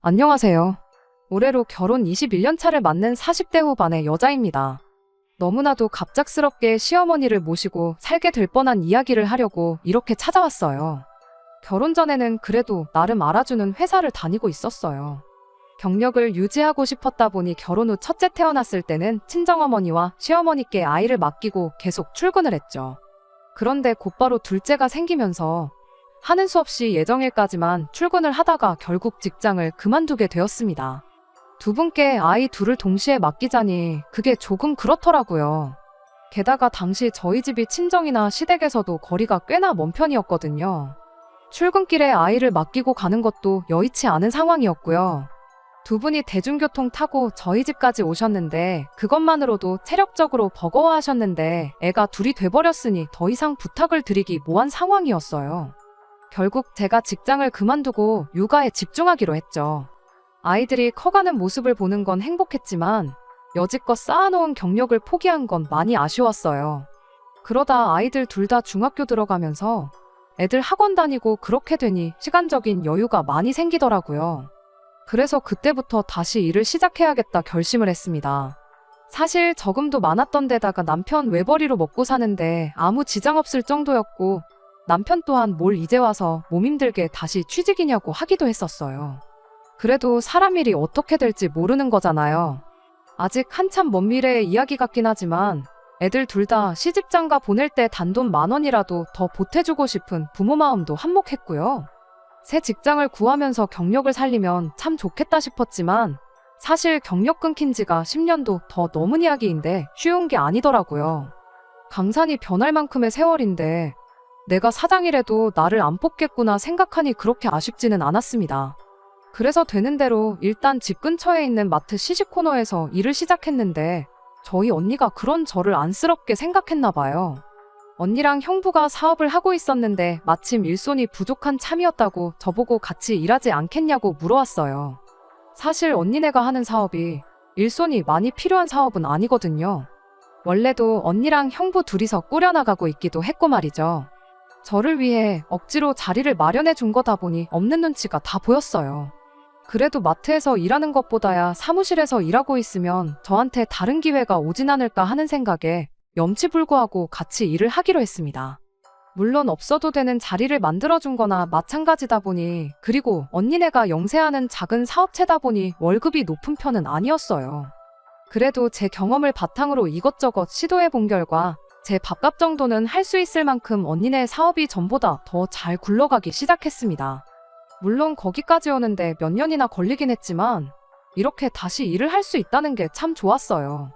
안녕하세요. 올해로 결혼 21년 차를 맞는 40대 후반의 여자입니다. 너무나도 갑작스럽게 시어머니를 모시고 살게 될 뻔한 이야기를 하려고 이렇게 찾아왔어요. 결혼 전에는 그래도 나름 알아주는 회사를 다니고 있었어요. 경력을 유지하고 싶었다 보니 결혼 후 첫째 태어났을 때는 친정어머니와 시어머니께 아이를 맡기고 계속 출근을 했죠. 그런데 곧바로 둘째가 생기면서 하는 수 없이 예정일까지만 출근을 하다가 결국 직장을 그만두게 되었습니다. 두 분께 아이 둘을 동시에 맡기자니 그게 조금 그렇더라고요. 게다가 당시 저희 집이 친정이나 시댁에서도 거리가 꽤나 먼 편이었거든요. 출근길에 아이를 맡기고 가는 것도 여의치 않은 상황이었고요. 두 분이 대중교통 타고 저희 집까지 오셨는데 그것만으로도 체력적으로 버거워하셨는데 애가 둘이 돼버렸으니 더 이상 부탁을 드리기 뭐한 상황이었어요. 결국 제가 직장을 그만두고 육아에 집중하기로 했죠. 아이들이 커가는 모습을 보는 건 행복했지만 여지껏 쌓아놓은 경력을 포기한 건 많이 아쉬웠어요. 그러다 아이들 둘 다 중학교 들어가면서 애들 학원 다니고 그렇게 되니 시간적인 여유가 많이 생기더라고요. 그래서 그때부터 다시 일을 시작해야겠다 결심을 했습니다. 사실 저금도 많았던 데다가 남편 외벌이로 먹고 사는데 아무 지장 없을 정도였고 남편 또한 뭘 이제 와서 몸 힘들게 다시 취직이냐고 하기도 했었어요. 그래도 사람 일이 어떻게 될지 모르는 거잖아요. 아직 한참 먼 미래의 이야기 같긴 하지만 애들 둘 다 시집장가 보낼 때 단돈 10,000원이라도 더 보태주고 싶은 부모 마음도 한몫했고요. 새 직장을 구하면서 경력을 살리면 참 좋겠다 싶었지만 사실 경력 끊긴 지가 10년도 더 넘은 이야기인데 쉬운 게 아니더라고요. 강산이 변할 만큼의 세월인데 내가 사장이라도 나를 안 뽑겠구나 생각하니 그렇게 아쉽지는 않았습니다. 그래서 되는 대로 일단 집 근처에 있는 마트 시식 코너에서 일을 시작했는데 저희 언니가 그런 저를 안쓰럽게 생각했나 봐요. 언니랑 형부가 사업을 하고 있었는데 마침 일손이 부족한 참이었다고 저보고 같이 일하지 않겠냐고 물어왔어요. 사실 언니네가 하는 사업이 일손이 많이 필요한 사업은 아니거든요. 원래도 언니랑 형부 둘이서 꾸려나가고 있기도 했고 말이죠. 저를 위해 억지로 자리를 마련해 준 거다 보니 없는 눈치가 다 보였어요. 그래도 마트에서 일하는 것보다야 사무실에서 일하고 있으면 저한테 다른 기회가 오진 않을까 하는 생각에 염치불구하고 같이 일을 하기로 했습니다. 물론 없어도 되는 자리를 만들어준 거나 마찬가지다 보니 그리고 언니네가 영세하는 작은 사업체다 보니 월급이 높은 편은 아니었어요. 그래도 제 경험을 바탕으로 이것저것 시도해 본 결과 제 밥값 정도는 할 수 있을 만큼 언니네 사업이 전보다 더 잘 굴러가기 시작했습니다. 물론 거기까지 오는데 몇 년이나 걸리긴 했지만 이렇게 다시 일을 할 수 있다는 게 참 좋았어요.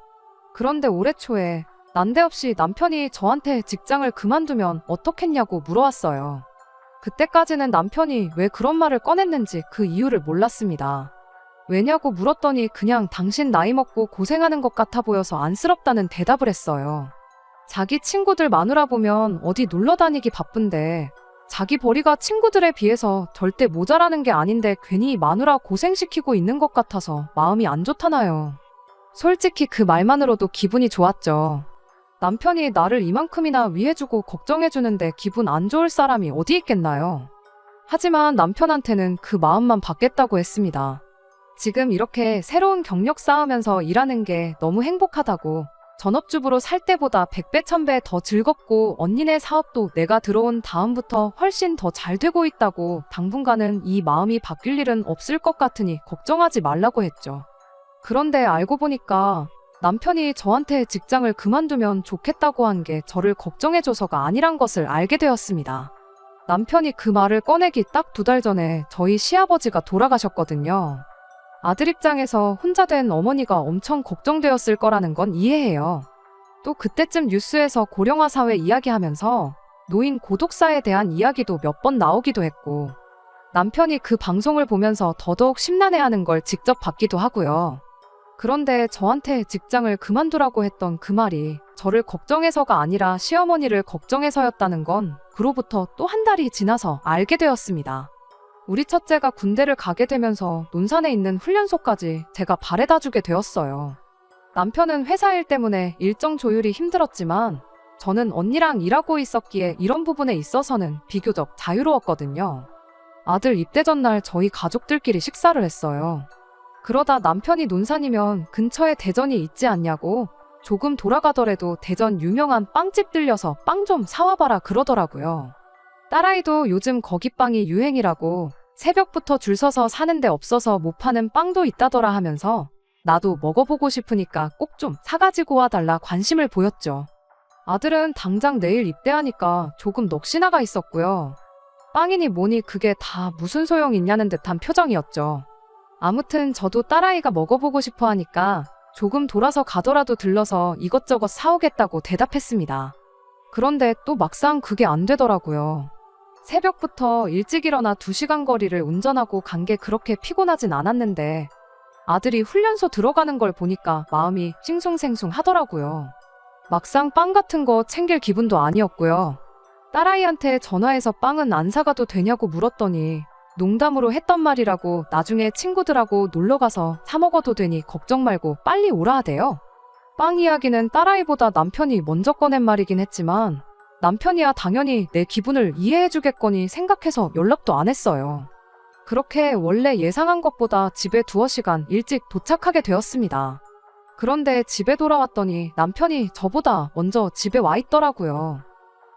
그런데 올해 초에 난데없이 남편이 저한테 직장을 그만두면 어떻겠냐고 물어왔어요. 그때까지는 남편이 왜 그런 말을 꺼냈는지 그 이유를 몰랐습니다. 왜냐고 물었더니 그냥 당신 나이 먹고 고생하는 것 같아 보여서 안쓰럽다는 대답을 했어요. 자기 친구들 마누라 보면 어디 놀러 다니기 바쁜데 자기 벌이가 친구들에 비해서 절대 모자라는 게 아닌데 괜히 마누라 고생시키고 있는 것 같아서 마음이 안 좋다나요. 솔직히 그 말만으로도 기분이 좋았죠. 남편이 나를 이만큼이나 위해주고 걱정해주는데 기분 안 좋을 사람이 어디 있겠나요? 하지만 남편한테는 그 마음만 받겠다고 했습니다. 지금 이렇게 새로운 경력 쌓으면서 일하는 게 너무 행복하다고 전업주부로 살 때보다 100배 1000배 더 즐겁고 언니네 사업도 내가 들어온 다음부터 훨씬 더 잘 되고 있다고 당분간은 이 마음이 바뀔 일은 없을 것 같으니 걱정하지 말라고 했죠. 그런데 알고 보니까 남편이 저한테 직장을 그만두면 좋겠다고 한 게 저를 걱정해줘서가 아니란 것을 알게 되었습니다. 남편이 그 말을 꺼내기 딱 2달 전에 저희 시아버지가 돌아가셨거든요. 아들 입장에서 혼자 된 어머니가 엄청 걱정되었을 거라는 건 이해해요. 또 그때쯤 뉴스에서 고령화 사회 이야기하면서 노인 고독사에 대한 이야기도 몇 번 나오기도 했고 남편이 그 방송을 보면서 더더욱 심란해하는 걸 직접 봤기도 하고요. 그런데 저한테 직장을 그만두라고 했던 그 말이 저를 걱정해서가 아니라 시어머니를 걱정해서였다는 건 그로부터 또 한 달이 지나서 알게 되었습니다. 우리 첫째가 군대를 가게 되면서 논산에 있는 훈련소까지 제가 바래다 주게 되었어요. 남편은 회사 일 때문에 일정 조율이 힘들었지만 저는 언니랑 일하고 있었기에 이런 부분에 있어서는 비교적 자유로웠거든요. 아들 입대 전날 저희 가족들끼리 식사를 했어요. 그러다 남편이 논산이면 근처에 대전이 있지 않냐고 조금 돌아가더라도 대전 유명한 빵집 들려서 빵 좀 사와봐라 그러더라고요. 딸아이도 요즘 거기 빵이 유행이라고 새벽부터 줄 서서 사는데 없어서 못 파는 빵도 있다더라 하면서 나도 먹어보고 싶으니까 꼭 좀 사가지고 와달라 관심을 보였죠. 아들은 당장 내일 입대하니까 조금 넋이나가 있었고요. 빵이니 뭐니 그게 다 무슨 소용 있냐는 듯한 표정이었죠. 아무튼 저도 딸아이가 먹어보고 싶어 하니까 조금 돌아서 가더라도 들러서 이것저것 사오겠다고 대답했습니다. 그런데 또 막상 그게 안 되더라고요. 새벽부터 일찍 일어나 2시간 거리를 운전하고 간 게 그렇게 피곤하진 않았는데 아들이 훈련소 들어가는 걸 보니까 마음이 싱숭생숭 하더라고요. 막상 빵 같은 거 챙길 기분도 아니었고요. 딸아이한테 전화해서 빵은 안 사가도 되냐고 물었더니 농담으로 했던 말이라고 나중에 친구들하고 놀러가서 사 먹어도 되니 걱정 말고 빨리 오라 하대요. 빵 이야기는 딸아이보다 남편이 먼저 꺼낸 말이긴 했지만 남편이야 당연히 내 기분을 이해해주겠거니 생각해서 연락도 안 했어요. 그렇게 원래 예상한 것보다 집에 2시간 일찍 도착하게 되었습니다. 그런데 집에 돌아왔더니 남편이 저보다 먼저 집에 와 있더라고요.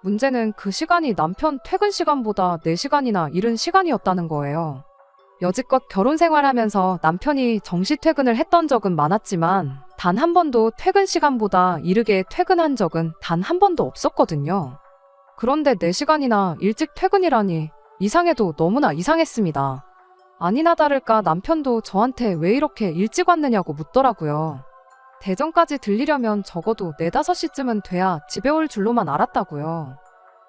문제는 그 시간이 남편 퇴근 시간보다 4시간이나 이른 시간이었다는 거예요. 여지껏 결혼 생활하면서 남편이 정시 퇴근을 했던 적은 많았지만 단 한 번도 퇴근 시간보다 이르게 퇴근한 적은 단 한 번도 없었거든요. 그런데 4시간이나 일찍 퇴근이라니 이상해도 너무나 이상했습니다. 아니나 다를까 남편도 저한테 왜 이렇게 일찍 왔느냐고 묻더라고요. 대전까지 들리려면 적어도 4, 5시쯤은 돼야 집에 올 줄로만 알았다고요.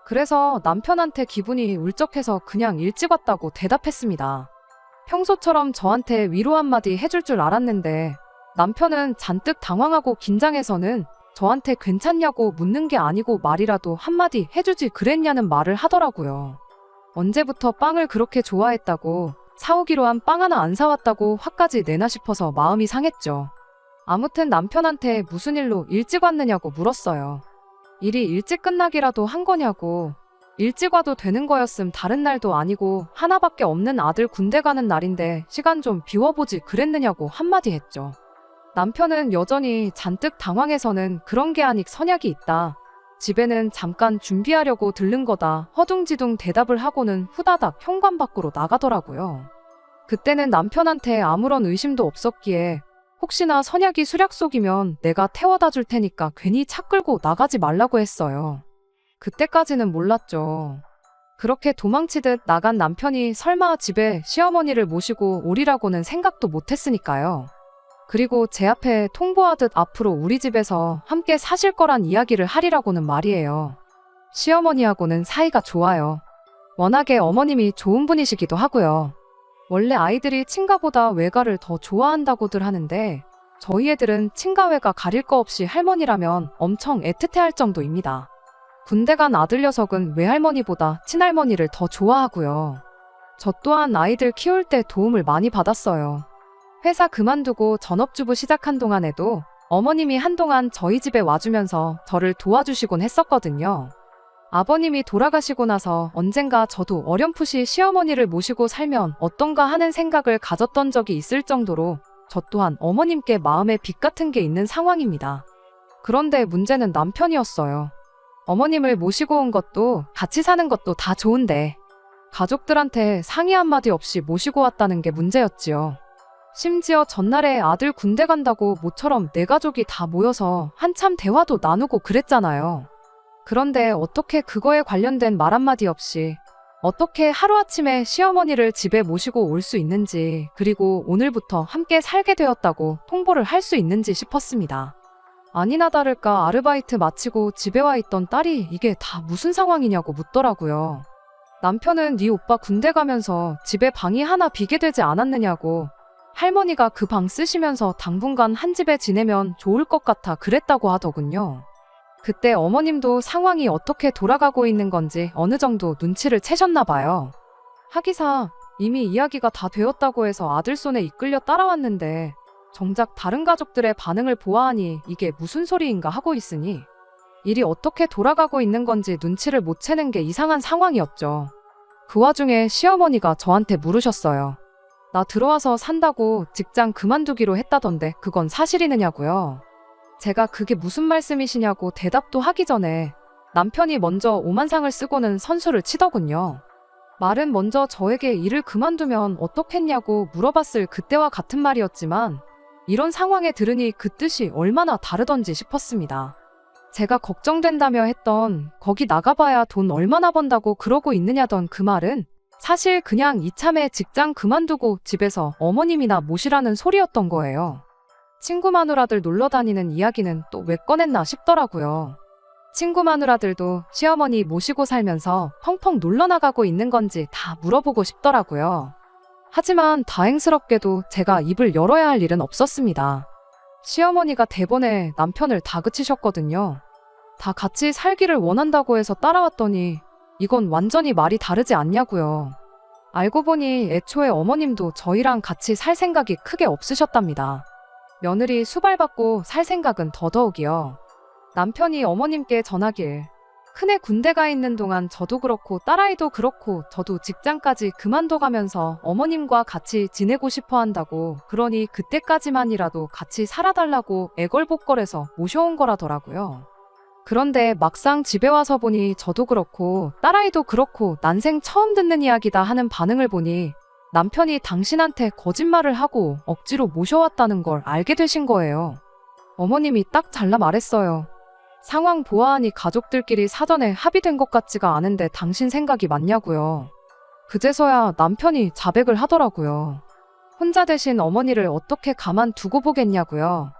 그래서 남편한테 기분이 울적해서 그냥 일찍 왔다고 대답했습니다. 평소처럼 저한테 위로 한마디 해줄 줄 알았는데 남편은 잔뜩 당황하고 긴장해서는 저한테 괜찮냐고 묻는 게 아니고 말이라도 한마디 해주지 그랬냐는 말을 하더라고요. 언제부터 빵을 그렇게 좋아했다고 사오기로 한 빵 하나 안 사왔다고 화까지 내나 싶어서 마음이 상했죠. 아무튼 남편한테 무슨 일로 일찍 왔느냐고 물었어요. 일이 일찍 끝나기라도 한 거냐고. 일찍 와도 되는 거였음 다른 날도 아니고 하나밖에 없는 아들 군대 가는 날인데 시간 좀 비워보지 그랬느냐고 한마디 했죠. 남편은 여전히 잔뜩 당황해서는 그런 게 아직 선약이 있다. 집에는 잠깐 준비하려고 들른 거다. 허둥지둥 대답을 하고는 후다닥 현관 밖으로 나가더라고요. 그때는 남편한테 아무런 의심도 없었기에 혹시나 선약이 수략 속이면 내가 태워다 줄 테니까 괜히 차 끌고 나가지 말라고 했어요. 그때까지는 몰랐죠. 그렇게 도망치듯 나간 남편이 설마 집에 시어머니를 모시고 오리라고는 생각도 못했으니까요. 그리고 제 앞에 통보하듯 앞으로 우리 집에서 함께 사실 거란 이야기를 하리라고는 말이에요. 시어머니하고는 사이가 좋아요. 워낙에 어머님이 좋은 분이시기도 하고요. 원래 아이들이 친가보다 외가를 더 좋아한다고들 하는데 저희 애들은 친가 외가 가릴 거 없이 할머니라면 엄청 애틋해할 정도입니다. 군대 간 아들 녀석은 외할머니보다 친할머니를 더 좋아하고요. 저 또한 아이들 키울 때 도움을 많이 받았어요. 회사 그만두고 전업주부 시작한 동안에도 어머님이 한동안 저희 집에 와주면서 저를 도와주시곤 했었거든요. 아버님이 돌아가시고 나서 언젠가 저도 어렴풋이 시어머니를 모시고 살면 어떤가 하는 생각을 가졌던 적이 있을 정도로 저 또한 어머님께 마음의 빚 같은 게 있는 상황입니다. 그런데 문제는 남편이었어요. 어머님을 모시고 온 것도 같이 사는 것도 다 좋은데 가족들한테 상의 한마디 없이 모시고 왔다는 게 문제였지요. 심지어 전날에 아들 군대 간다고 모처럼 내 가족이 다 모여서 한참 대화도 나누고 그랬잖아요. 그런데 어떻게 그거에 관련된 말 한마디 없이 어떻게 하루아침에 시어머니를 집에 모시고 올 수 있는지 그리고 오늘부터 함께 살게 되었다고 통보를 할 수 있는지 싶었습니다. 아니나 다를까 아르바이트 마치고 집에 와 있던 딸이 이게 다 무슨 상황이냐고 묻더라고요. 남편은 네 오빠 군대 가면서 집에 방이 하나 비게 되지 않았느냐고 할머니가 그 방 쓰시면서 당분간 한 집에 지내면 좋을 것 같아 그랬다고 하더군요. 그때 어머님도 상황이 어떻게 돌아가고 있는 건지 어느 정도 눈치를 채셨나 봐요. 하기사 이미 이야기가 다 되었다고 해서 아들 손에 이끌려 따라왔는데 정작 다른 가족들의 반응을 보아하니 이게 무슨 소리인가 하고 있으니 일이 어떻게 돌아가고 있는 건지 눈치를 못 채는 게 이상한 상황이었죠. 그 와중에 시어머니가 저한테 물으셨어요. 나 들어와서 산다고 직장 그만두기로 했다던데 그건 사실이느냐고요. 제가 그게 무슨 말씀이시냐고 대답도 하기 전에 남편이 먼저 오만상을 쓰고는 선수를 치더군요. 말은 먼저 저에게 일을 그만두면 어떻겠냐고 물어봤을 그때와 같은 말이었지만 이런 상황에 들으니 그 뜻이 얼마나 다르던지 싶었습니다. 제가 걱정된다며 했던 거기 나가봐야 돈 얼마나 번다고 그러고 있느냐던 그 말은 사실 그냥 이참에 직장 그만두고 집에서 어머님이나 모시라는 소리였던 거예요. 친구 마누라들 놀러 다니는 이야기는 또 왜 꺼냈나 싶더라고요. 친구 마누라들도 시어머니 모시고 살면서 펑펑 놀러 나가고 있는 건지 다 물어보고 싶더라고요. 하지만 다행스럽게도 제가 입을 열어야 할 일은 없었습니다. 시어머니가 대번에 남편을 다그치셨거든요. 다 같이 살기를 원한다고 해서 따라왔더니 이건 완전히 말이 다르지 않냐고요. 알고 보니 애초에 어머님도 저희랑 같이 살 생각이 크게 없으셨답니다. 며느리 수발받고 살 생각은 더더욱이요. 남편이 어머님께 전하길 큰애 군대 가 있는 동안 저도 그렇고 딸아이도 그렇고 저도 직장까지 그만둬가면서 어머님과 같이 지내고 싶어 한다고 그러니 그때까지만이라도 같이 살아달라고 애걸복걸해서 모셔온 거라더라고요. 그런데 막상 집에 와서 보니 저도 그렇고 딸아이도 그렇고 난생 처음 듣는 이야기다 하는 반응을 보니 남편이 당신한테 거짓말을 하고 억지로 모셔왔다는 걸 알게 되신 거예요. 어머님이 딱 잘라 말했어요. 상황 보아하니 가족들끼리 사전에 합의된 것 같지가 않은데 당신 생각이 맞냐고요. 그제서야 남편이 자백을 하더라고요. 혼자 되신 어머니를 어떻게 가만 두고 보겠냐고요.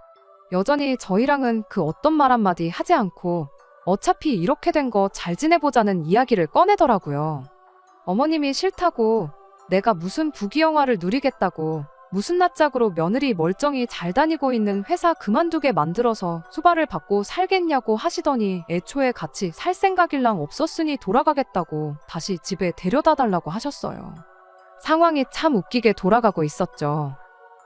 여전히 저희랑은 그 어떤 말 한마디 하지 않고 어차피 이렇게 된 거 잘 지내보자는 이야기를 꺼내더라고요. 어머님이 싫다고 내가 무슨 부귀영화를 누리겠다고 무슨 낯짝으로 며느리 멀쩡히 잘 다니고 있는 회사 그만두게 만들어서 수발을 받고 살겠냐고 하시더니 애초에 같이 살 생각일랑 없었으니 돌아가겠다고 다시 집에 데려다 달라고 하셨어요. 상황이 참 웃기게 돌아가고 있었죠.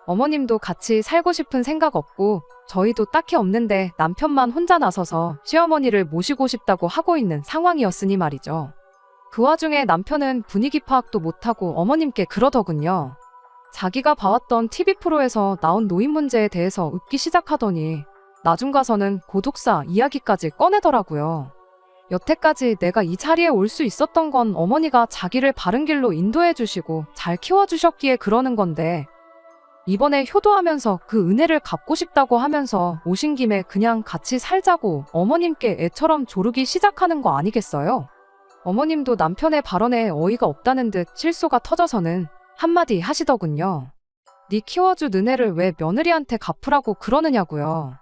어머님도 같이 살고 싶은 생각 없고 저희도 딱히 없는데 남편만 혼자 나서서 시어머니를 모시고 싶다고 하고 있는 상황이었으니 말이죠. 그 와중에 남편은 분위기 파악도 못하고 어머님께 그러더군요. 자기가 봐왔던 TV 프로에서 나온 노인 문제에 대해서 웃기 시작하더니 나중 가서는 고독사 이야기까지 꺼내더라고요. 여태까지 내가 이 자리에 올 수 있었던 건 어머니가 자기를 바른 길로 인도해 주시고 잘 키워주셨기에 그러는 건데 이번에 효도하면서 그 은혜를 갚고 싶다고 하면서 오신 김에 그냥 같이 살자고 어머님께 애처럼 조르기 시작하는 거 아니겠어요? 어머님도 남편의 발언에 어이가 없다는 듯 실소가 터져서는 한마디 하시더군요. 네 키워준 은혜를 왜 며느리한테 갚으라고 그러느냐고요.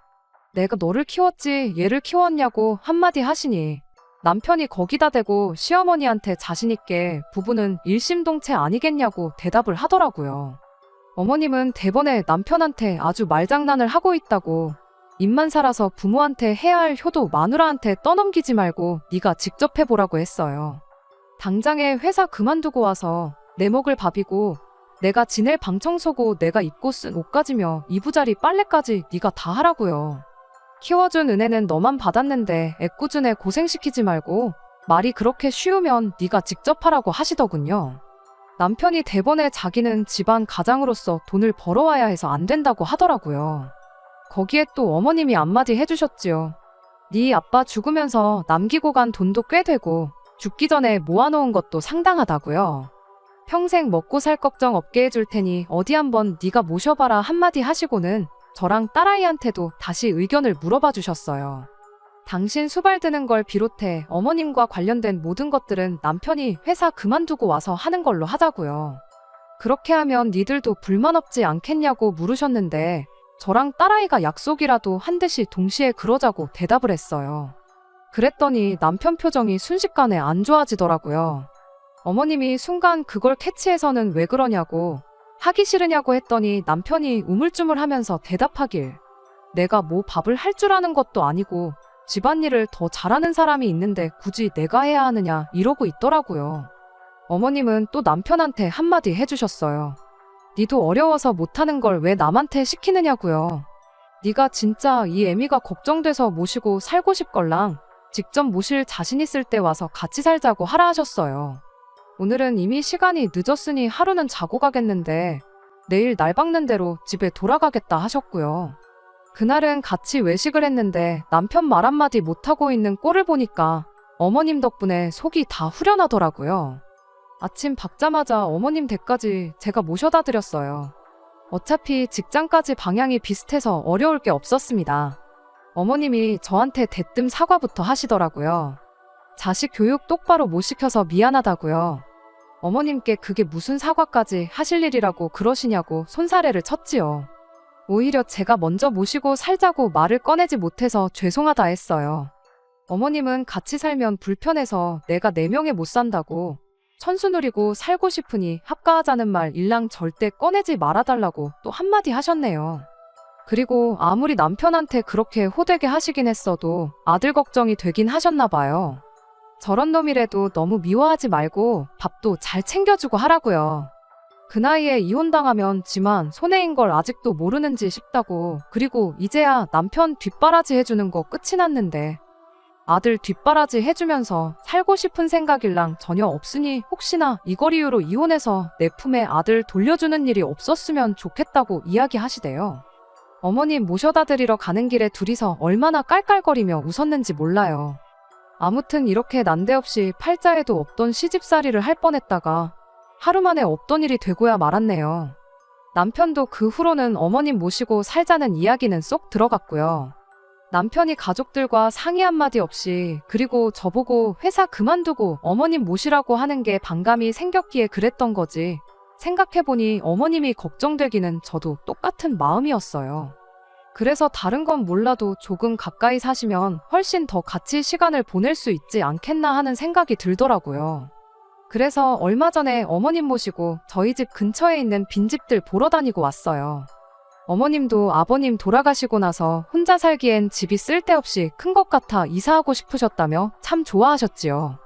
내가 너를 키웠지 얘를 키웠냐고 한마디 하시니 남편이 거기다 대고 시어머니한테 자신있게 부부는 일심동체 아니겠냐고 대답을 하더라고요. 어머님은 대번에 남편한테 아주 말장난을 하고 있다고 입만 살아서 부모한테 해야 할 효도 마누라한테 떠넘기지 말고 네가 직접 해보라고 했어요. 당장에 회사 그만두고 와서 내 목을 밥이고 내가 지낼 방 청소고 내가 입고 쓴 옷까지며 이부자리 빨래까지 네가 다 하라고요. 키워준 은혜는 너만 받았는데 애꿎은 고생시키지 말고 말이 그렇게 쉬우면 네가 직접 하라고 하시더군요. 남편이 대번에 자기는 집안 가장으로서 돈을 벌어와야 해서 안 된다고 하더라고요. 거기에 또 어머님이 한마디 해주셨지요. 네 아빠 죽으면서 남기고 간 돈도 꽤 되고 죽기 전에 모아놓은 것도 상당하다고요. 평생 먹고 살 걱정 없게 해줄 테니 어디 한번 네가 모셔봐라 한마디 하시고는 저랑 딸아이한테도 다시 의견을 물어봐 주셨어요. 당신 수발 드는 걸 비롯해 어머님과 관련된 모든 것들은 남편이 회사 그만두고 와서 하는 걸로 하자고요. 그렇게 하면 니들도 불만 없지 않겠냐고 물으셨는데 저랑 딸아이가 약속이라도 한 듯이 동시에 그러자고 대답을 했어요. 그랬더니 남편 표정이 순식간에 안 좋아지더라고요. 어머님이 순간 그걸 캐치해서는 왜 그러냐고 하기 싫으냐고 했더니 남편이 우물쭈물하면서 대답하길 내가 뭐 밥을 할 줄 아는 것도 아니고 집안일을 더 잘하는 사람이 있는데 굳이 내가 해야 하느냐 이러고 있더라고요. 어머님은 또 남편한테 한마디 해주셨어요. 니도 어려워서 못하는 걸 왜 남한테 시키느냐고요. 니가 진짜 이 애미가 걱정돼서 모시고 살고 싶걸랑 직접 모실 자신 있을 때 와서 같이 살자고 하라 하셨어요. 오늘은 이미 시간이 늦었으니 하루는 자고 가겠는데 내일 날 박는 대로 집에 돌아가겠다 하셨고요. 그날은 같이 외식을 했는데 남편 말 한마디 못하고 있는 꼴을 보니까 어머님 덕분에 속이 다 후련하더라고요. 아침 박자마자 어머님 댁까지 제가 모셔다 드렸어요. 어차피 직장까지 방향이 비슷해서 어려울 게 없었습니다. 어머님이 저한테 대뜸 사과부터 하시더라고요. 자식 교육 똑바로 못 시켜서 미안하다고요. 어머님께 그게 무슨 사과까지 하실 일이라고 그러시냐고 손사래를 쳤지요. 오히려 제가 먼저 모시고 살자고 말을 꺼내지 못해서 죄송하다 했어요. 어머님은 같이 살면 불편해서 내가 내 명에 못 산다고 천수 누리고 살고 싶으니 합가하자는 말 일랑 절대 꺼내지 말아달라고 또 한마디 하셨네요. 그리고 아무리 남편한테 그렇게 호되게 하시긴 했어도 아들 걱정이 되긴 하셨나 봐요. 저런 놈이라도 너무 미워하지 말고 밥도 잘 챙겨주고 하라고요. 그 나이에 이혼당하면 지만 손해인 걸 아직도 모르는지 싶다고. 그리고 이제야 남편 뒷바라지 해주는 거 끝이 났는데 아들 뒷바라지 해주면서 살고 싶은 생각일랑 전혀 없으니 혹시나 이걸 이유로 이혼해서 내 품에 아들 돌려주는 일이 없었으면 좋겠다고 이야기하시대요. 어머님 모셔다 드리러 가는 길에 둘이서 얼마나 깔깔거리며 웃었는지 몰라요. 아무튼 이렇게 난데없이 팔자에도 없던 시집살이를 할 뻔했다가 하루 만에 없던 일이 되고야 말았네요. 남편도 그 후로는 어머님 모시고 살자는 이야기는 쏙 들어갔고요. 남편이 가족들과 상의 한마디 없이 그리고 저보고 회사 그만두고 어머님 모시라고 하는 게 반감이 생겼기에 그랬던 거지. 생각해보니 어머님이 걱정되기는 저도 똑같은 마음이었어요. 그래서 다른 건 몰라도 조금 가까이 사시면 훨씬 더 같이 시간을 보낼 수 있지 않겠나 하는 생각이 들더라고요. 그래서 얼마 전에 어머님 모시고 저희 집 근처에 있는 빈집들 보러 다니고 왔어요. 어머님도 아버님 돌아가시고 나서 혼자 살기엔 집이 쓸데없이 큰 것 같아 이사하고 싶으셨다며 참 좋아하셨지요.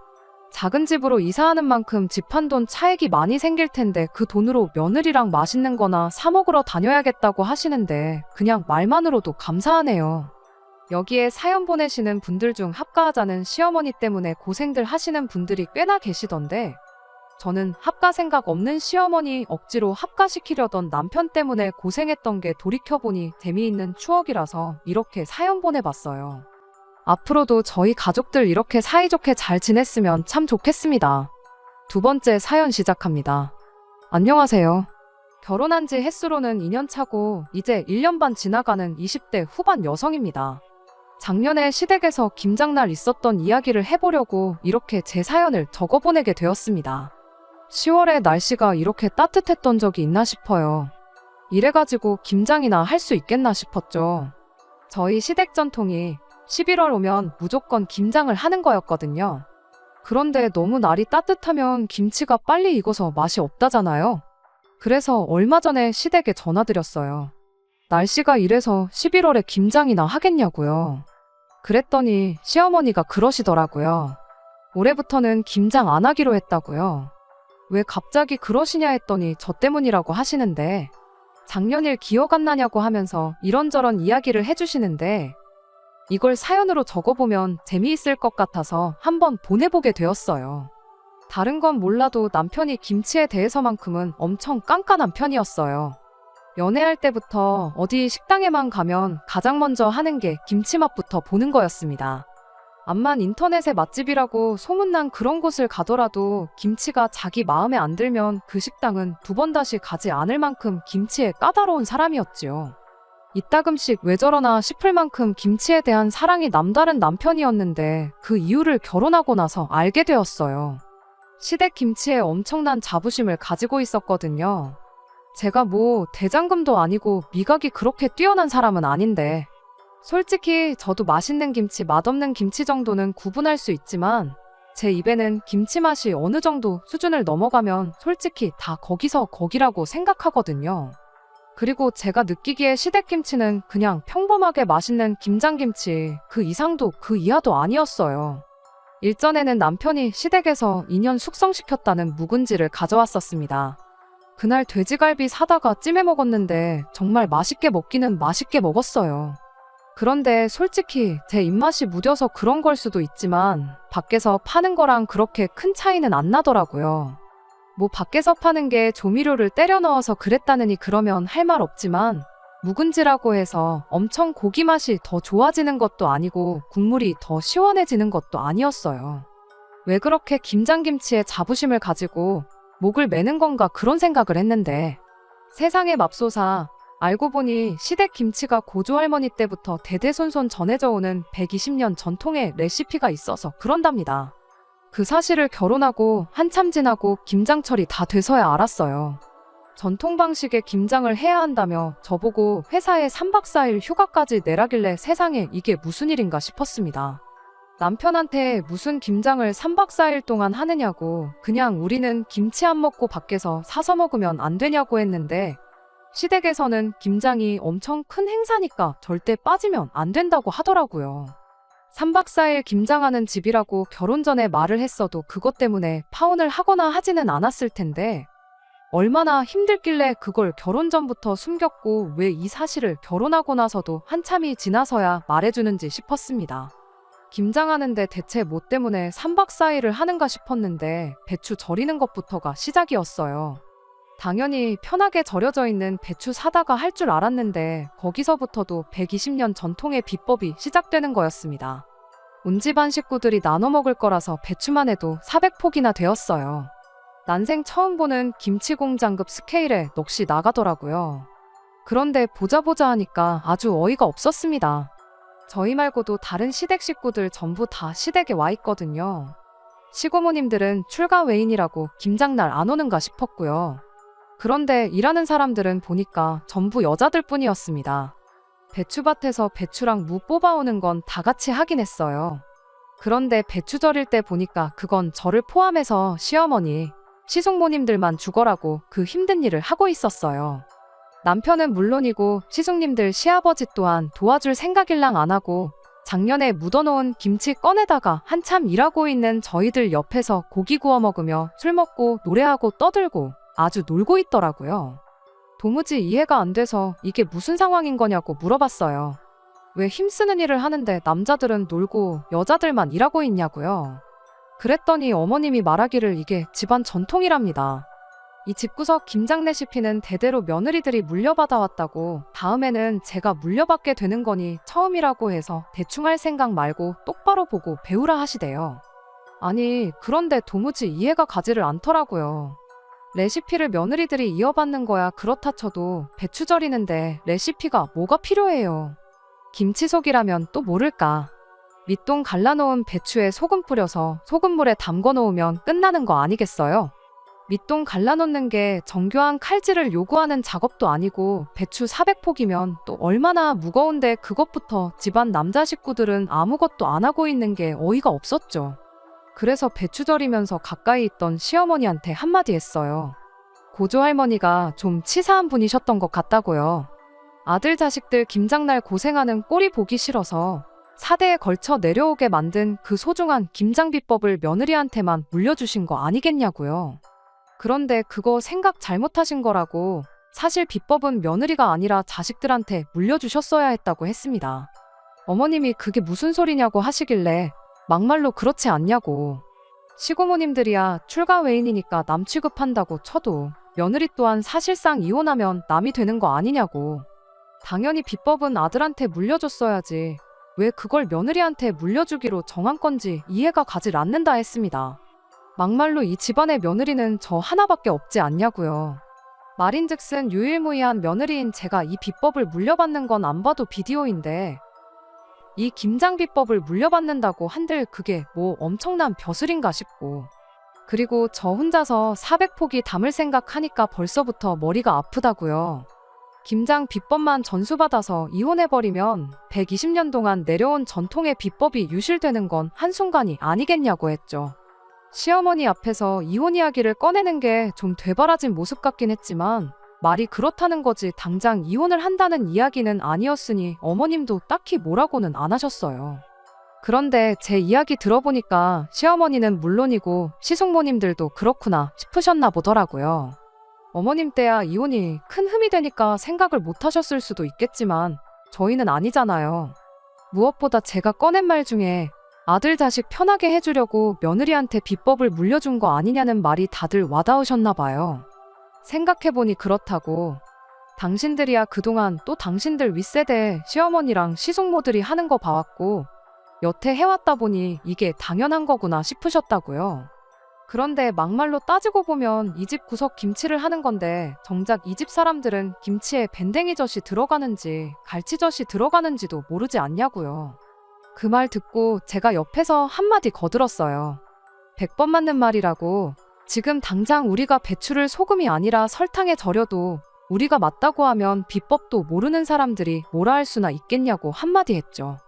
작은 집으로 이사하는 만큼 집 한 돈 차익이 많이 생길 텐데 그 돈으로 며느리랑 맛있는 거나 사 먹으러 다녀야겠다고 하시는데 그냥 말만으로도 감사하네요. 여기에 사연 보내시는 분들 중 합가하자는 시어머니 때문에 고생들 하시는 분들이 꽤나 계시던데 저는 합가 생각 없는 시어머니 억지로 합가시키려던 남편 때문에 고생했던 게 돌이켜보니 재미있는 추억이라서 이렇게 사연 보내봤어요. 앞으로도 저희 가족들 이렇게 사이좋게 잘 지냈으면 참 좋겠습니다. 두 번째 사연 시작합니다. 안녕하세요. 결혼한 지 햇수로는 2년 차고 이제 1년 반 지나가는 20대 후반 여성입니다. 작년에 시댁에서 김장날 있었던 이야기를 해보려고 이렇게 제 사연을 적어보내게 되었습니다. 10월에 날씨가 이렇게 따뜻했던 적이 있나 싶어요. 이래가지고 김장이나 할 수 있겠나 싶었죠. 저희 시댁 전통이 11월 오면 무조건 김장을 하는 거였거든요. 그런데 너무 날이 따뜻하면 김치가 빨리 익어서 맛이 없다잖아요. 그래서 얼마 전에 시댁에 전화드렸어요. 날씨가 이래서 11월에 김장이나 하겠냐고요. 그랬더니 시어머니가 그러시더라고요. 올해부터는 김장 안 하기로 했다고요. 왜 갑자기 그러시냐 했더니 저 때문이라고 하시는데 작년 일 기억 안 나냐고 하면서 이런저런 이야기를 해주시는데 이걸 사연으로 적어보면 재미있을 것 같아서 한번 보내보게 되었어요. 다른 건 몰라도 남편이 김치에 대해서만큼은 엄청 깐깐한 편이었어요. 연애할 때부터 어디 식당에만 가면 가장 먼저 하는 게 김치맛부터 보는 거였습니다. 암만 인터넷에 맛집이라고 소문난 그런 곳을 가더라도 김치가 자기 마음에 안 들면 그 식당은 두 번 다시 가지 않을 만큼 김치에 까다로운 사람이었지요. 이따금씩 왜 저러나 싶을 만큼 김치에 대한 사랑이 남다른 남편이었는데 그 이유를 결혼하고 나서 알게 되었어요. 시댁 김치에 엄청난 자부심을 가지고 있었거든요. 제가 뭐 대장금도 아니고 미각이 그렇게 뛰어난 사람은 아닌데 솔직히 저도 맛있는 김치, 맛없는 김치 정도는 구분할 수 있지만 제 입에는 김치 맛이 어느 정도 수준을 넘어가면 솔직히 다 거기서 거기라고 생각하거든요. 그리고 제가 느끼기에 시댁김치는 그냥 평범하게 맛있는 김장김치 그 이상도 그 이하도 아니었어요. 일전에는 남편이 시댁에서 2년 숙성시켰다는 묵은지를 가져왔었습니다. 그날 돼지갈비 사다가 찜해 먹었는데 정말 맛있게 먹기는 맛있게 먹었어요. 그런데 솔직히 제 입맛이 무뎌서 그런 걸 수도 있지만 밖에서 파는 거랑 그렇게 큰 차이는 안 나더라고요. 뭐 밖에서 파는 게 조미료를 때려 넣어서 그랬다느니 그러면 할 말 없지만 묵은지라고 해서 엄청 고기 맛이 더 좋아지는 것도 아니고 국물이 더 시원해지는 것도 아니었어요. 왜 그렇게 김장김치에 자부심을 가지고 목을 매는 건가 그런 생각을 했는데 세상에 맙소사 알고 보니 시댁 김치가 고조할머니 때부터 대대손손 전해져 오는 120년 전통의 레시피가 있어서 그런답니다. 그 사실을 결혼하고 한참 지나고 김장철이 다 돼서야 알았어요. 전통 방식의 김장을 해야 한다며 저보고 회사에 3박 4일 휴가까지 내라길래 세상에 이게 무슨 일인가 싶었습니다. 남편한테 무슨 김장을 3박 4일 동안 하느냐고 그냥 우리는 김치 안 먹고 밖에서 사서 먹으면 안 되냐고 했는데 시댁에서는 김장이 엄청 큰 행사니까 절대 빠지면 안 된다고 하더라고요. 3박 4일 김장하는 집이라고 결혼 전에 말을 했어도 그것 때문에 파혼을 하거나 하지는 않았을 텐데 얼마나 힘들길래 그걸 결혼 전부터 숨겼고 왜 이 사실을 결혼하고 나서도 한참이 지나서야 말해주는지 싶었습니다. 김장하는데 대체 뭐 때문에 3박 4일을 하는가 싶었는데 배추 절이는 것부터가 시작이었어요. 당연히 편하게 절여져 있는 배추 사다가 할 줄 알았는데 거기서부터도 120년 전통의 비법이 시작되는 거였습니다. 온 집안 식구들이 나눠 먹을 거라서 배추만 해도 400포기나 되었어요. 난생 처음 보는 김치공장급 스케일에 넋이 나가더라고요. 그런데 보자 하니까 아주 어이가 없었습니다. 저희 말고도 다른 시댁 식구들 전부 다 시댁에 와 있거든요. 시고모님들은 출가 외인이라고 김장날 안 오는가 싶었고요. 그런데 일하는 사람들은 보니까 전부 여자들 뿐이었습니다. 배추밭에서 배추랑 무 뽑아오는 건 다 같이 하긴 했어요. 그런데 배추 절일 때 보니까 그건 저를 포함해서 시어머니, 시숙모님들만 죽어라고 그 힘든 일을 하고 있었어요. 남편은 물론이고 시숙님들 시아버지 또한 도와줄 생각일랑 안 하고 작년에 묻어놓은 김치 꺼내다가 한참 일하고 있는 저희들 옆에서 고기 구워 먹으며 술 먹고 노래하고 떠들고 아주 놀고 있더라고요. 도무지 이해가 안 돼서 이게 무슨 상황인 거냐고 물어봤어요. 왜 힘쓰는 일을 하는데 남자들은 놀고 여자들만 일하고 있냐고요. 그랬더니 어머님이 말하기를 이게 집안 전통이랍니다. 이 집구석 김장 레시피는 대대로 며느리들이 물려받아 왔다고 다음에는 제가 물려받게 되는 거니 처음이라고 해서 대충 할 생각 말고 똑바로 보고 배우라 하시대요. 아니 그런데 도무지 이해가 가지를 않더라고요. 레시피를 며느리들이 이어받는 거야 그렇다 쳐도 배추 절이는데 레시피가 뭐가 필요해요. 김치속이라면 또 모를까. 밑동 갈라놓은 배추에 소금 뿌려서 소금물에 담궈 놓으면 끝나는 거 아니겠어요? 밑동 갈라놓는 게 정교한 칼질을 요구하는 작업도 아니고 배추 400포기면 또 얼마나 무거운데 그것부터 집안 남자 식구들은 아무것도 안 하고 있는 게 어이가 없었죠. 그래서 배추 절이면서 가까이 있던 시어머니한테 한마디 했어요. 고조할머니가 좀 치사한 분이셨던 것 같다고요. 아들 자식들 김장날 고생하는 꼴이 보기 싫어서 4대에 걸쳐 내려오게 만든 그 소중한 김장 비법을 며느리한테만 물려주신 거 아니겠냐고요. 그런데 그거 생각 잘못하신 거라고 사실 비법은 며느리가 아니라 자식들한테 물려주셨어야 했다고 했습니다. 어머님이 그게 무슨 소리냐고 하시길래 막말로 그렇지 않냐고. 시고모님들이야 출가 외인이니까 남 취급한다고 쳐도 며느리 또한 사실상 이혼하면 남이 되는 거 아니냐고. 당연히 비법은 아들한테 물려줬어야지 왜 그걸 며느리한테 물려주기로 정한 건지 이해가 가질 않는다 했습니다. 막말로 이 집안의 며느리는 저 하나밖에 없지 않냐고요. 말인즉슨 유일무이한 며느리인 제가 이 비법을 물려받는 건 안 봐도 비디오인데 이 김장 비법을 물려받는다고 한들 그게 뭐 엄청난 벼슬인가 싶고 그리고 저 혼자서 400포기 담을 생각하니까 벌써부터 머리가 아프다고요. 김장 비법만 전수받아서 이혼해버리면 120년 동안 내려온 전통의 비법이 유실되는 건 한순간이 아니겠냐고 했죠. 시어머니 앞에서 이혼 이야기를 꺼내는 게 좀 되바라진 모습 같긴 했지만 말이 그렇다는 거지 당장 이혼을 한다는 이야기는 아니었으니 어머님도 딱히 뭐라고는 안 하셨어요. 그런데 제 이야기 들어보니까 시어머니는 물론이고 시숙모님들도 그렇구나 싶으셨나 보더라고요. 어머님 때야 이혼이 큰 흠이 되니까 생각을 못 하셨을 수도 있겠지만 저희는 아니잖아요. 무엇보다 제가 꺼낸 말 중에 아들 자식 편하게 해주려고 며느리한테 비법을 물려준 거 아니냐는 말이 다들 와닿으셨나 봐요. 생각해보니 그렇다고. 당신들이야 그동안 또 당신들 윗세대 시어머니랑 시숙모들이 하는 거 봐왔고 여태 해왔다 보니 이게 당연한 거구나 싶으셨다고요. 그런데 막말로 따지고 보면 이 집 구석 김치를 하는 건데 정작 이 집 사람들은 김치에 밴댕이젓이 들어가는지 갈치젓이 들어가는지도 모르지 않냐고요. 그 말 듣고 제가 옆에서 한마디 거들었어요. 100번 맞는 말이라고. 지금 당장 우리가 배추를 소금이 아니라 설탕에 절여도 우리가 맞다고 하면 비법도 모르는 사람들이 뭐라 할 수나 있겠냐고 한마디 했죠.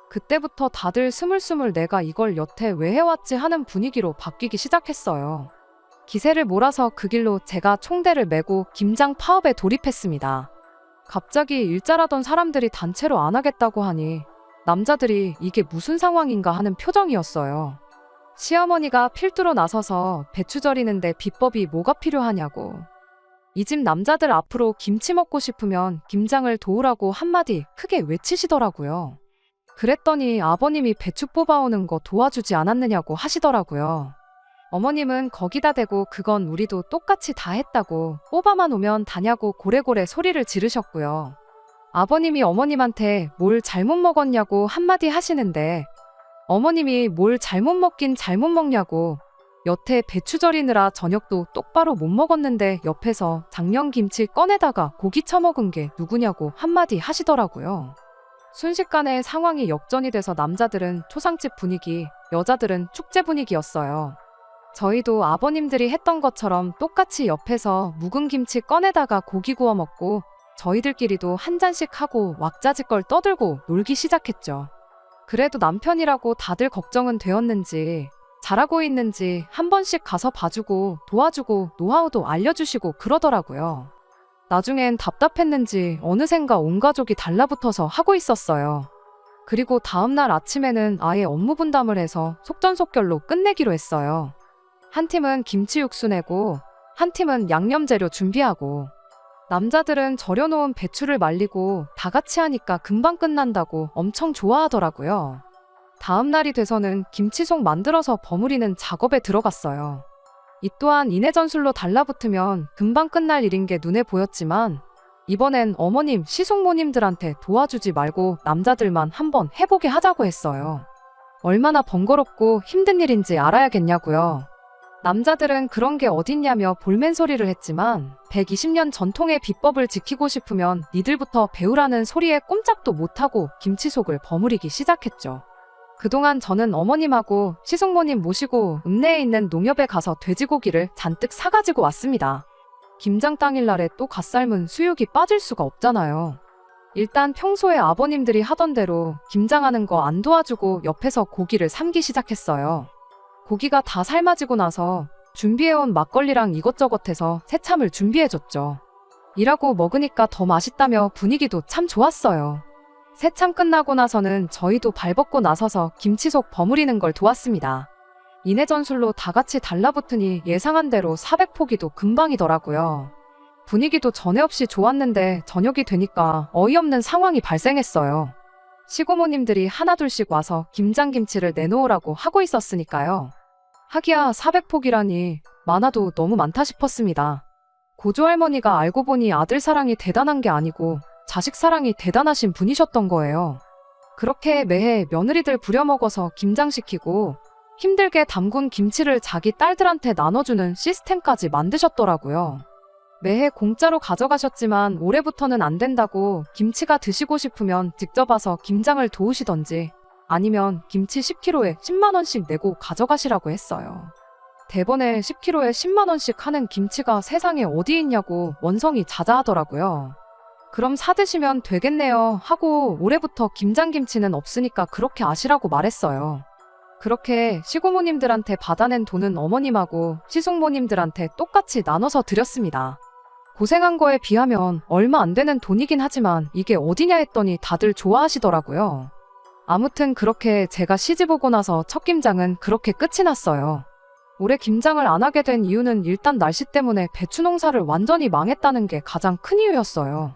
그때부터 다들 스물스물 내가 이걸 여태 왜 해왔지 하는 분위기로 바뀌기 시작했어요. 기세를 몰아서 그 길로 제가 총대를 메고 김장 파업에 돌입했습니다. 갑자기 일잘하던 사람들이 단체로 안 하겠다고 하니 남자들이 이게 무슨 상황인가 하는 표정이었어요. 시어머니가 필두로 나서서 배추 절이는데 비법이 뭐가 필요하냐고. 이 집 남자들 앞으로 김치 먹고 싶으면 김장을 도우라고 한마디 크게 외치시더라고요. 그랬더니 아버님이 배추 뽑아오는 거 도와주지 않았느냐고 하시더라고요. 어머님은 거기다 대고 그건 우리도 똑같이 다 했다고 뽑아만 오면 다냐고 고래고래 소리를 지르셨고요. 아버님이 어머님한테 뭘 잘못 먹었냐고 한마디 하시는데 어머님이 뭘 잘못 먹긴 잘못 먹냐고 여태 배추 절이느라 저녁도 똑바로 못 먹었는데 옆에서 작년김치 꺼내다가 고기 처먹은 게 누구냐고 한마디 하시더라고요. 순식간에 상황이 역전이 돼서 남자들은 초상집 분위기, 여자들은 축제 분위기였어요. 저희도 아버님들이 했던 것처럼 똑같이 옆에서 묵은 김치 꺼내다가 고기 구워 먹고 저희들끼리도 한 잔씩 하고 왁자지껄 떠들고 놀기 시작했죠. 그래도 남편이라고 다들 걱정은 되었는지 잘하고 있는지 한 번씩 가서 봐주고 도와주고 노하우도 알려주시고 그러더라고요. 나중엔 답답했는지 어느샌가 온 가족이 달라붙어서 하고 있었어요. 그리고 다음날 아침에는 아예 업무 분담을 해서 속전속결로 끝내기로 했어요. 한 팀은 김치 육수 내고 한 팀은 양념 재료 준비하고 남자들은 절여놓은 배추를 말리고 다 같이 하니까 금방 끝난다고 엄청 좋아하더라고요. 다음 날이 돼서는 김치속 만들어서 버무리는 작업에 들어갔어요. 이 또한 이내전술로 달라붙으면 금방 끝날 일인 게 눈에 보였지만 이번엔 어머님, 시숙모님들한테 도와주지 말고 남자들만 한번 해보게 하자고 했어요. 얼마나 번거롭고 힘든 일인지 알아야겠냐고요. 남자들은 그런 게 어딨냐며 볼멘소리를 했지만 120년 전통의 비법을 지키고 싶으면 니들부터 배우라는 소리에 꼼짝도 못하고 김치속을 버무리기 시작했죠. 그동안 저는 어머님하고 시숙모님 모시고 읍내에 있는 농협에 가서 돼지고기를 잔뜩 사가지고 왔습니다. 김장 당일날에 또 갓 삶은 수육이 빠질 수가 없잖아요. 일단 평소에 아버님들이 하던 대로 김장하는 거 안 도와주고 옆에서 고기를 삶기 시작했어요. 고기가 다 삶아지고 나서 준비해온 막걸리랑 이것저것 해서 새참을 준비해줬죠. 일하고 먹으니까 더 맛있다며 분위기도 참 좋았어요. 새참 끝나고 나서는 저희도 발벗고 나서서 김치속 버무리는 걸 도왔습니다. 이내전술로 다 같이 달라붙으니 예상한 대로 400포기도 금방이더라고요. 분위기도 전에 없이 좋았는데 저녁이 되니까 어이없는 상황이 발생했어요. 시고모님들이 하나둘씩 와서 김장김치를 내놓으라고 하고 있었으니까요. 하기야 400포기라니 많아도 너무 많다 싶었습니다. 고조할머니가 알고 보니 아들 사랑이 대단한 게 아니고 자식 사랑이 대단하신 분이셨던 거예요. 그렇게 매해 며느리들 부려먹어서 김장시키고 힘들게 담근 김치를 자기 딸들한테 나눠주는 시스템까지 만드셨더라고요. 매해 공짜로 가져가셨지만 올해부터는 안 된다고 김치가 드시고 싶으면 직접 와서 김장을 도우시던지 아니면 김치 10kg에 10만원씩 내고 가져가시라고 했어요. 대번에 10kg에 10만원씩 하는 김치가 세상에 어디 있냐고 원성이 자자하더라고요. 그럼 사드시면 되겠네요 하고 올해부터 김장김치는 없으니까 그렇게 아시라고 말했어요. 그렇게 시고모님들한테 받아낸 돈은 어머님하고 시숙모님들한테 똑같이 나눠서 드렸습니다. 고생한 거에 비하면 얼마 안 되는 돈이긴 하지만 이게 어디냐 했더니 다들 좋아하시더라고요. 아무튼 그렇게 제가 시집 오고 나서 첫 김장은 그렇게 끝이 났어요. 올해 김장을 안 하게 된 이유는 일단 날씨 때문에 배추 농사를 완전히 망했다는 게 가장 큰 이유였어요.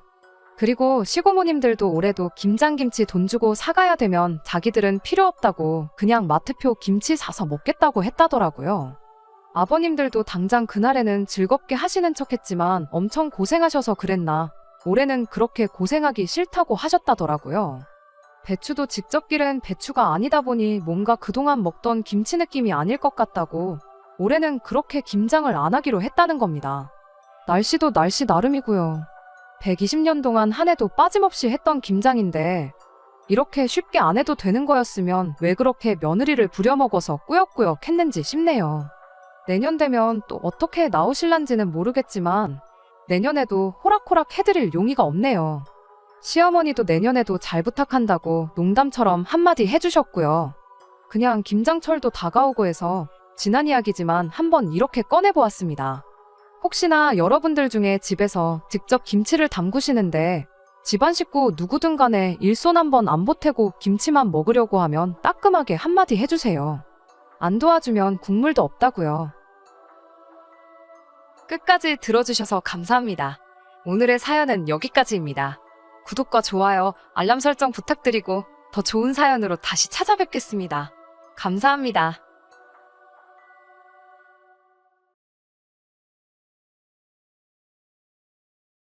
그리고 시고모님들도 올해도 김장김치 돈 주고 사가야 되면 자기들은 필요 없다고 그냥 마트표 김치 사서 먹겠다고 했다더라고요. 아버님들도 당장 그날에는 즐겁게 하시는 척 했지만 엄청 고생하셔서 그랬나 올해는 그렇게 고생하기 싫다고 하셨다더라고요. 배추도 직접 기른 배추가 아니다 보니 뭔가 그동안 먹던 김치 느낌이 아닐 것 같다고 올해는 그렇게 김장을 안 하기로 했다는 겁니다. 날씨도 날씨 나름이고요. 120년 동안 한 해도 빠짐없이 했던 김장인데 이렇게 쉽게 안 해도 되는 거였으면 왜 그렇게 며느리를 부려먹어서 꾸역꾸역 했는지 싶네요. 내년 되면 또 어떻게 나오실란지는 모르겠지만 내년에도 호락호락 해드릴 용의가 없네요. 시어머니도 내년에도 잘 부탁한다고 농담처럼 한마디 해주셨고요. 그냥 김장철도 다가오고 해서 지난 이야기지만 한번 이렇게 꺼내보았습니다. 혹시나 여러분들 중에 집에서 직접 김치를 담그시는데 집안 식구 누구든 간에 일손 한번 안 보태고 김치만 먹으려고 하면 따끔하게 한마디 해주세요. 안 도와주면 국물도 없다고요. 끝까지 들어주셔서 감사합니다. 오늘의 사연은 여기까지입니다. 구독과 좋아요, 알람 설정 부탁드리고 더 좋은 사연으로 다시 찾아뵙겠습니다. 감사합니다.